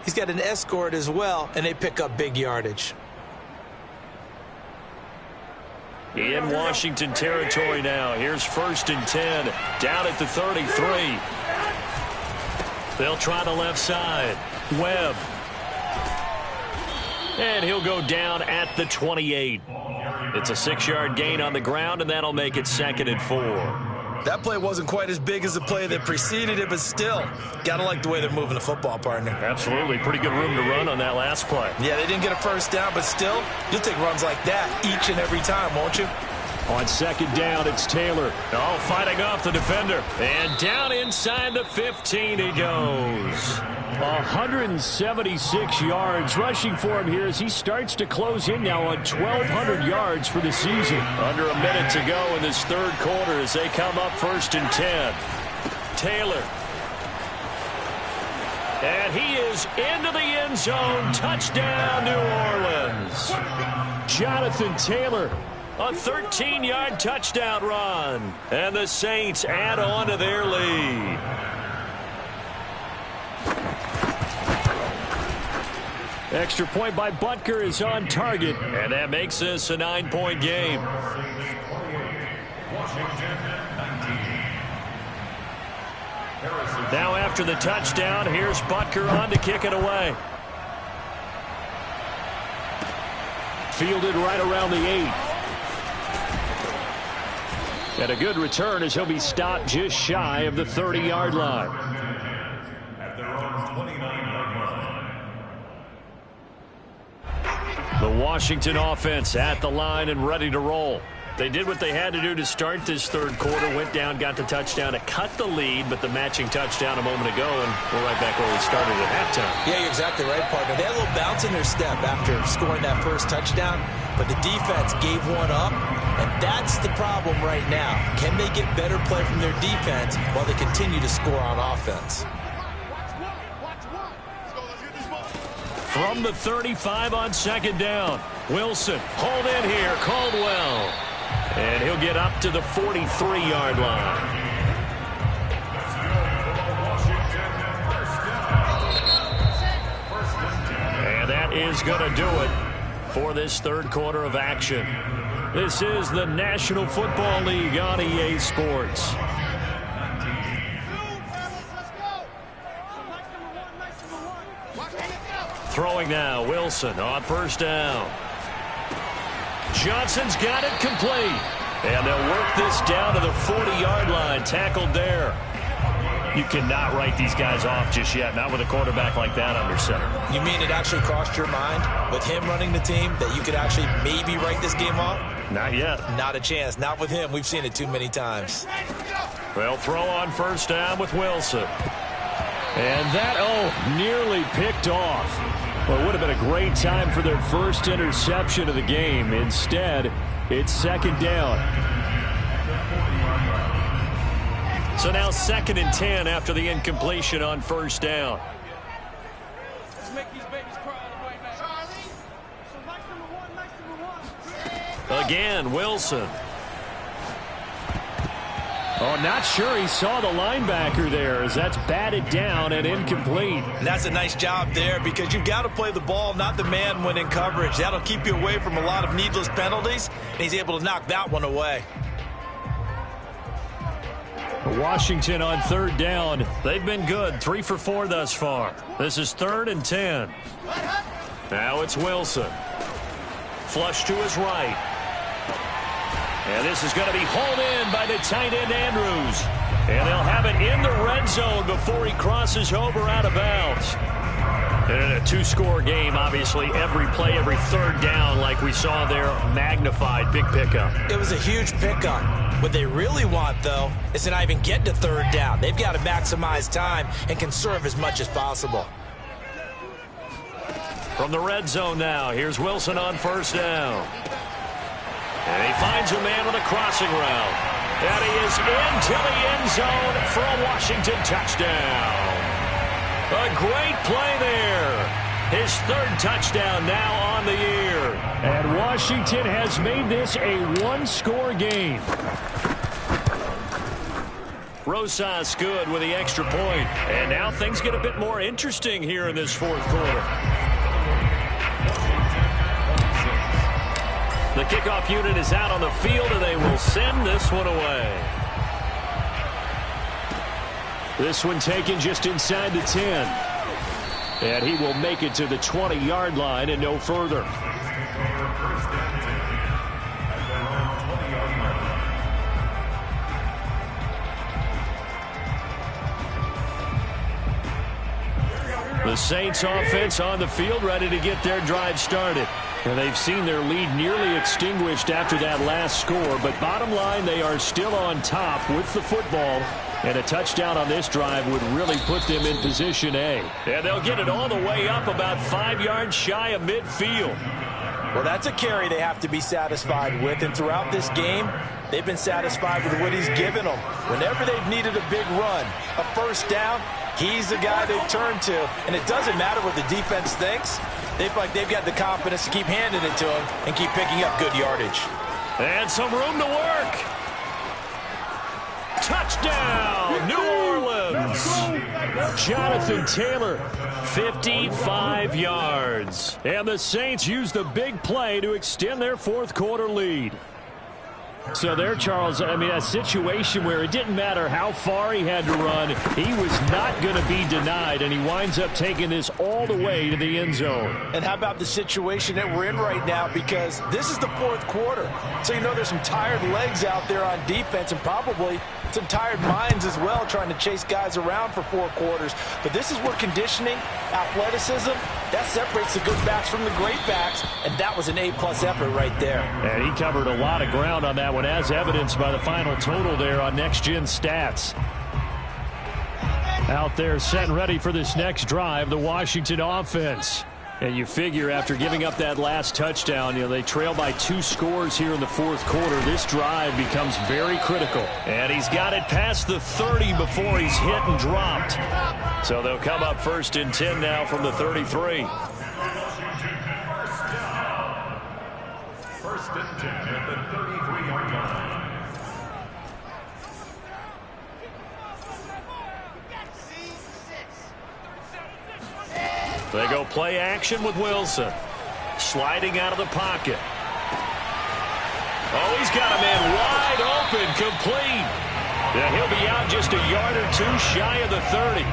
He's got an escort as well, and they pick up big yardage. In Washington territory now. Here's 1st and 10. Down at the 33. They'll try the left side. Webb. And he'll go down at the 28. It's a 6-yard gain on the ground, and that'll make it 2nd and 4. That play wasn't quite as big as the play that preceded it, but still, gotta like the way they're moving the football, partner. Absolutely. Pretty good room to run on that last play. Yeah, they didn't get a first down, but still, you'll take runs like that each and every time, won't you? On 2nd down, it's Taylor. Oh, fighting off the defender. And down inside the 15 he goes. 176 yards rushing for him here as he starts to close in now on 1,200 yards for the season. Under a minute to go in this 3rd quarter as they come up 1st and 10. Taylor. And he is into the end zone. Touchdown, New Orleans. Jonathan Taylor. A 13-yard touchdown run. And the Saints add on to their lead. Extra point by Butker is on target. And that makes this a 9-point game. Now after the touchdown, here's Butker on to kick it away. Fielded right around the 8. And a good return as he'll be stopped just shy of the 30-yard line. The Washington offense at the line and ready to roll. They did what they had to do to start this 3rd quarter, went down, got the touchdown to cut the lead, but the matching touchdown a moment ago, and we're right back where we started at halftime. Yeah, you're exactly right, partner. They had a little bounce in their step after scoring that first touchdown, but the defense gave one up, and that's the problem right now. Can they get better play from their defense while they continue to score on offense? From the 35 on 2nd down. Wilson, hold in here, Caldwell. And he'll get up to the 43-yard line. And that is going to do it for this 3rd quarter of action. This is the National Football League on EA Sports. Throwing now, Wilson on 1st down. Johnson's got it complete. And they'll work this down to the 40-yard line. Tackled there. You cannot write these guys off just yet, not with a quarterback like that under center. You mean it actually crossed your mind with him running the team that you could actually maybe write this game off? Not yet. Not a chance. Not with him. We've seen it too many times. They'll throw on 1st down with Wilson. And that, nearly picked off. Well, it would have been a great time for their first interception of the game. Instead, it's 2nd down. So now 2nd and 10 after the incompletion on 1st down. Again, Wilson. Oh, not sure he saw the linebacker there as that's batted down and incomplete. And that's a nice job there because you've got to play the ball, not the man when in coverage. That'll keep you away from a lot of needless penalties, and he's able to knock that one away. Washington on 3rd down. They've been good, 3 for 4 thus far. This is 3rd and 10. Now it's Wilson. Flush to his right. And this is going to be hauled in by the tight end, Andrews. And they'll have it in the red zone before he crosses over out of bounds. And in a 2-score game, obviously, every play, every 3rd down, like we saw there, magnified, big pickup. It was a huge pickup. What they really want, though, is to not even get to 3rd down. They've got to maximize time and conserve as much as possible. From the red zone now, here's Wilson on 1st down. And he finds a man with a crossing route. And he is into the end zone for a Washington touchdown. A great play there. His 3rd touchdown now on the year. And Washington has made this a 1-score game. Rosas good with the extra point. And now things get a bit more interesting here in this fourth quarter. The kickoff unit is out on the field, and they will send this one away. This one taken just inside the 10. And he will make it to the 20-yard line and no further. The Saints offense on the field, ready to get their drive started. And they've seen their lead nearly extinguished after that last score. But bottom line, they are still on top with the football. And a touchdown on this drive would really put them in position A. And they'll get it all the way up about 5 yards shy of midfield. Well, that's a carry they have to be satisfied with. And throughout this game, they've been satisfied with what he's given them. Whenever they've needed a big run, a first down, he's the guy they've turned to. And it doesn't matter what the defense thinks. They feel like they've got the confidence to keep handing it to him and keep picking up good yardage. And some room to work. Touchdown, New Orleans. Jonathan Taylor, 55 yards. And the Saints use the big play to extend their fourth quarter lead. So there, Charles, I mean, a situation where it didn't matter how far he had to run, he was not going to be denied, and he winds up taking this all the way to the end zone. And how about the situation that we're in right now, because this is the fourth quarter. So you know there's some tired legs out there on defense and probably some tired minds as well trying to chase guys around for 4 quarters. But this is where conditioning, athleticism, that separates the good backs from the great backs, and that was an A-plus effort right there. And he covered a lot of ground on that one, as evidenced by the final total there on Next Gen Stats. Out there set and ready for this next drive, the Washington offense. And you figure after giving up that last touchdown, you know, they trail by 2 scores here in the fourth quarter. This drive becomes very critical. And he's got it past the 30 before he's hit and dropped. So they'll come up 1st and 10 now from the 33. 1st and 10 at the 33-yard line. They go play action with Wilson. Sliding out of the pocket. Oh, he's got a man wide open, complete. Yeah, he'll be out just a yard or 2 shy of the 30.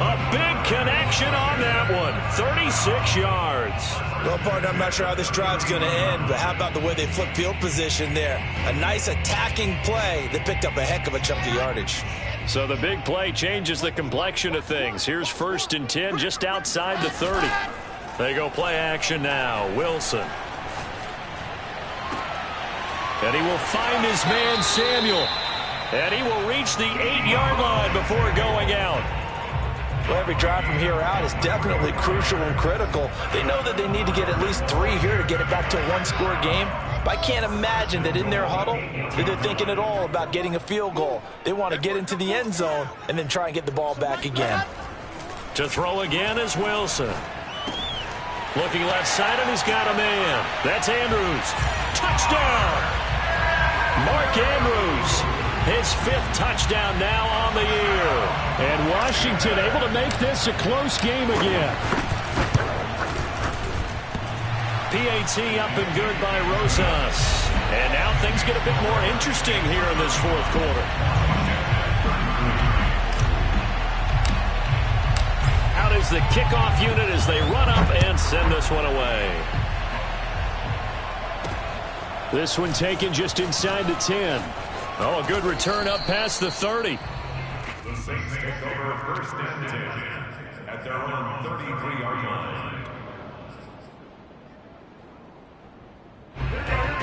A big connection on that one. 36 yards. Well, partner, I'm not sure how this drive's going to end, but how about the way they flip field position there? A nice attacking play that picked up a heck of a chunk of yardage. So the big play changes the complexion of things. Here's 1st and 10 just outside the 30. They go play action now. Wilson. And he will find his man Samuel. And he will reach the 8-yard line before going out. Well, every drive from here out is definitely crucial and critical. They know that they need to get at least 3 here to get it back to a 1-score game. But I can't imagine that in their huddle that they're thinking at all about getting a field goal. They want to get into the end zone and then try and get the ball back again. To throw again is Wilson. Looking left side, and he's got a man. That's Andrews. Touchdown! Mark Andrews. His 5th touchdown now on the year. And Washington able to make this a close game again. PAT up and good by Rosas. And now things get a bit more interesting here in this fourth quarter. Out is the kickoff unit as they run up and send this one away. This one taken just inside the 10. Oh, a good return up past the 30. The Saints take over 1st and 10 at their own 33-yard line.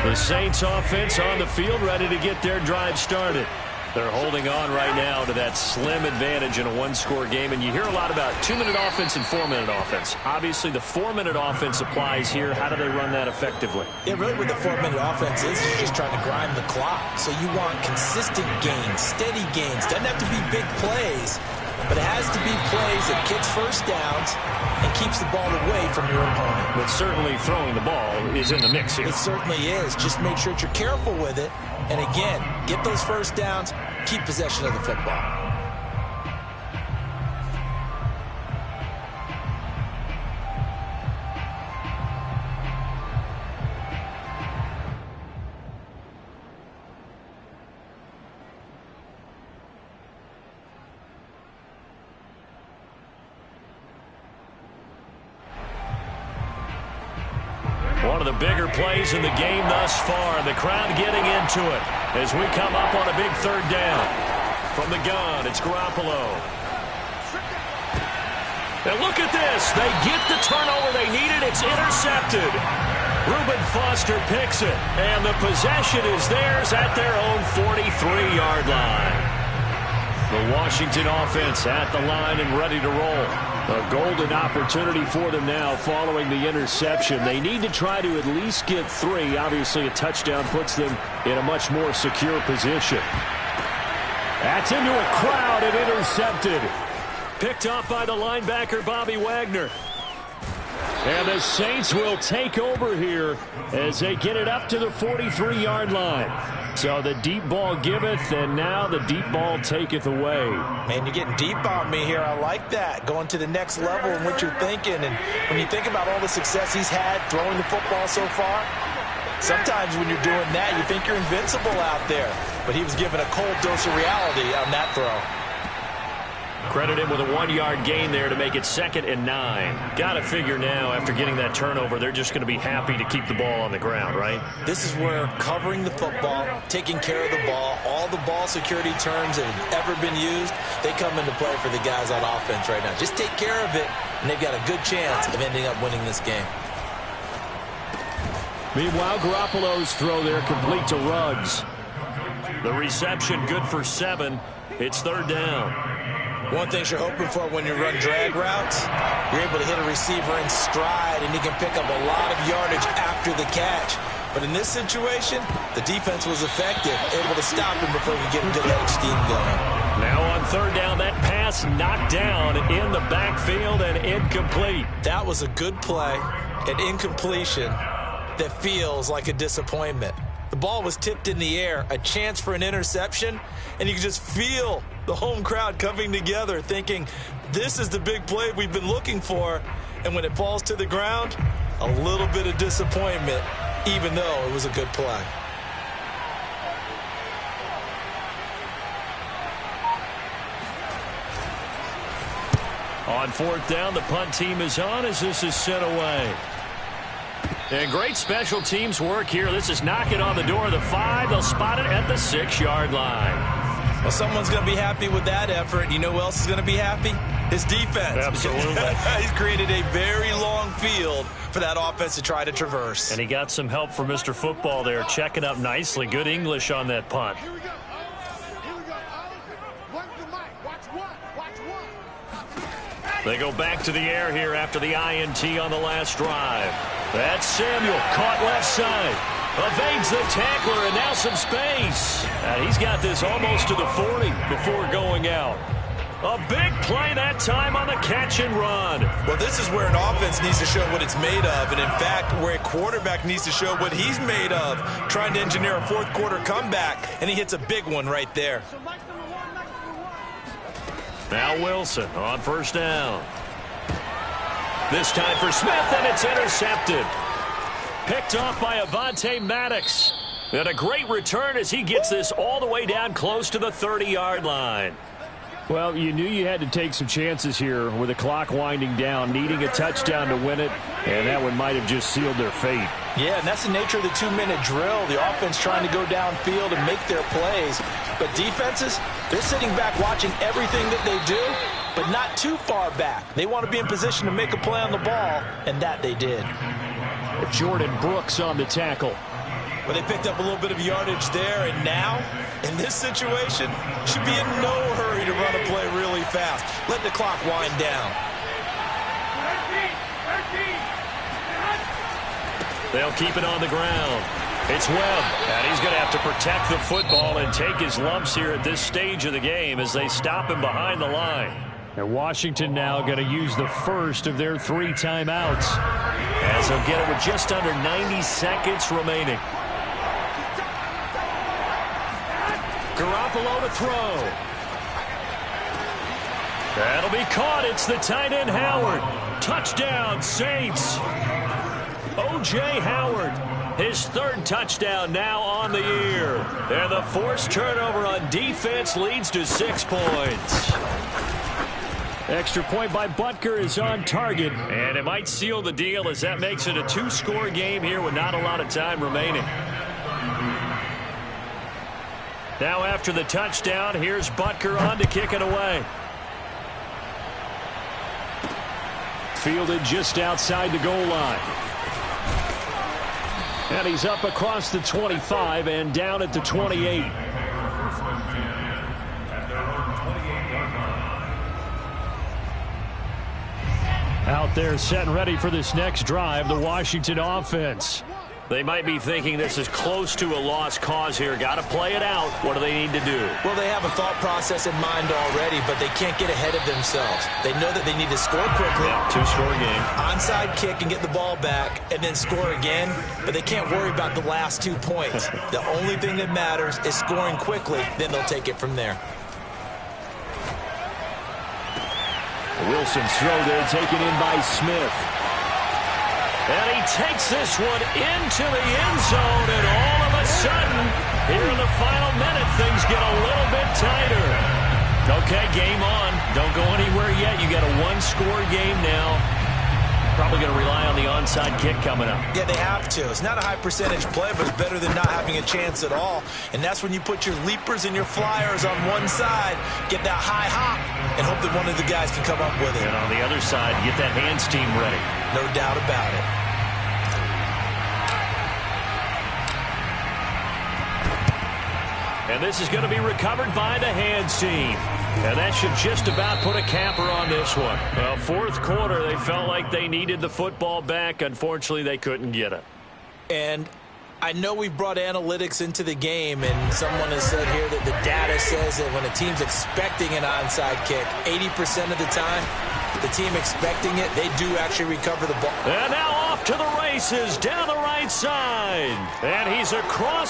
The Saints offense on the field ready to get their drive started. They're holding on right now to that slim advantage in a 1-score game. And you hear a lot about 2-minute offense and 4-minute offense. Obviously, the 4-minute offense applies here. How do they run that effectively? Yeah, really what the 4-minute offense is just trying to grind the clock. So you want consistent gains, steady gains. Doesn't have to be big plays, but it has to be plays that gets first downs and keeps the ball away from your opponent. But certainly throwing the ball is in the mix here. It certainly is. Just make sure that you're careful with it. And again, get those first downs, keep possession of the football. One of the bigger plays in the game thus far. The crowd getting into it as we come up on a big third down. From the gun, it's Garoppolo. And look at this. They get the turnover they needed. It's intercepted. Reuben Foster picks it. And the possession is theirs at their own 43-yard line. The Washington offense at the line and ready to roll. A golden opportunity for them now following the interception. They need to try to at least get 3. Obviously, a touchdown puts them in a much more secure position. That's into a crowd and intercepted. Picked up by the linebacker, Bobby Wagner. And the Saints will take over here as they get it up to the 43-yard line. So the deep ball giveth, and now the deep ball taketh away. Man, you're getting deep on me here. I like that. Going to the next level in what you're thinking. And when you think about all the success he's had throwing the football so far, sometimes when you're doing that, you think you're invincible out there. But he was given a cold dose of reality on that throw. Credit him with a 1-yard gain there to make it 2nd and 9. Got to figure now, after getting that turnover, they're just going to be happy to keep the ball on the ground, right? This is where covering the football, taking care of the ball, all the ball security terms that have ever been used, they come into play for the guys on offense right now. Just take care of it, and they've got a good chance of ending up winning this game. Meanwhile, Garoppolo's throw there complete to Ruggs. The reception good for 7. It's 3rd down. One thing you're hoping for when you run drag routes, you're able to hit a receiver in stride, and he can pick up a lot of yardage after the catch. But in this situation, the defense was effective, able to stop him before he could get a good head scheme going. Now on 3rd down, that pass knocked down in the backfield and incomplete. That was a good play, an incompletion that feels like a disappointment. The ball was tipped in the air, a chance for an interception, and you can just feel the home crowd coming together thinking, this is the big play we've been looking for. And when it falls to the ground, a little bit of disappointment, even though it was a good play. On 4th down, the punt team is on as this is sent away. And great special teams work here. This is knocking on the door of the 5. They'll spot it at the 6-yard line. Well, someone's going to be happy with that effort. You know who else is going to be happy? His defense. Absolutely. He's created a very long field for that offense to try to traverse. And he got some help from Mr. Football there, checking up nicely. Good English on that punt. Here we go. Here we go. One to the mic. Watch one. Watch one. They go back to the air here after the INT on the last drive. That's Samuel, caught left side. Evades the tackler, and now some space. And he's got this almost to the 40 before going out. A big play that time on the catch and run. Well, this is where an offense needs to show what it's made of, and in fact, where a quarterback needs to show what he's made of, trying to engineer a 4th quarter comeback, and he hits a big one right there. Now Wilson on 1st down. This time for Smith, and it's intercepted. Picked off by Avonte Maddox. And a great return as he gets this all the way down close to the 30-yard line. Well, you knew you had to take some chances here with the clock winding down, needing a touchdown to win it, and that one might have just sealed their fate. Yeah, and that's the nature of the 2-minute drill. The offense trying to go downfield and make their plays. But defenses, they're sitting back watching everything that they do, but not too far back. They want to be in position to make a play on the ball, and that they did. Jordan Brooks on the tackle. Well, they picked up a little bit of yardage there, and now, in this situation, should be in no hurry to run a play really fast. Let the clock wind down. They'll keep it on the ground. It's Webb, and he's going to have to protect the football and take his lumps here at this stage of the game as they stop him behind the line. And Washington now going to use the first of their 3 timeouts as they'll get it with just under 90 seconds remaining. Garoppolo Garoppolo to throw. That'll be caught. It's the tight end Howard. Touchdown, Saints. O.J. Howard, his third touchdown now on the year. And the forced turnover on defense leads to 6 points. Extra point by Butker is on target, and it might seal the deal as that makes it a 2-score game here with not a lot of time remaining. Now after the touchdown, here's Butker on to kick it away. Fielded just outside the goal line. And he's up across the 25 and down at the 28. Out there set and ready for this next drive, the Washington offense. They might be thinking this is close to a lost cause here. Got to play it out. What do they need to do? Well, they have a thought process in mind already, but they can't get ahead of themselves. They know that they need to score quickly. Yeah, 2-score game. Onside kick and get the ball back and then score again, but they can't worry about the last 2 points. The only thing that matters is scoring quickly, then they'll take it from there. Wilson's throw there taken in by Smith. And he takes this one into the end zone, and all of a sudden, here in the final minute, things get a little bit tighter. Okay, game on. Don't go anywhere yet. You got a 1-score game now. Probably going to rely on the onside kick coming up. Yeah, they have to. It's not a high percentage play, but it's better than not having a chance at all. And that's when you put your leapers and your flyers on one side, get that high hop, and hope that one of the guys can come up with it. And on the other side, get that hands team ready. No doubt about it. And this is going to be recovered by the hands team. And that should just about put a capper on this one. Well, fourth quarter, they felt like they needed the football back. Unfortunately, they couldn't get it. And I know we brought analytics into the game, and someone has said here that the data says that when a team's expecting an onside kick, 80% of the time, the team expecting it, they do actually recover the ball. And now off to the races down the right side. And he's across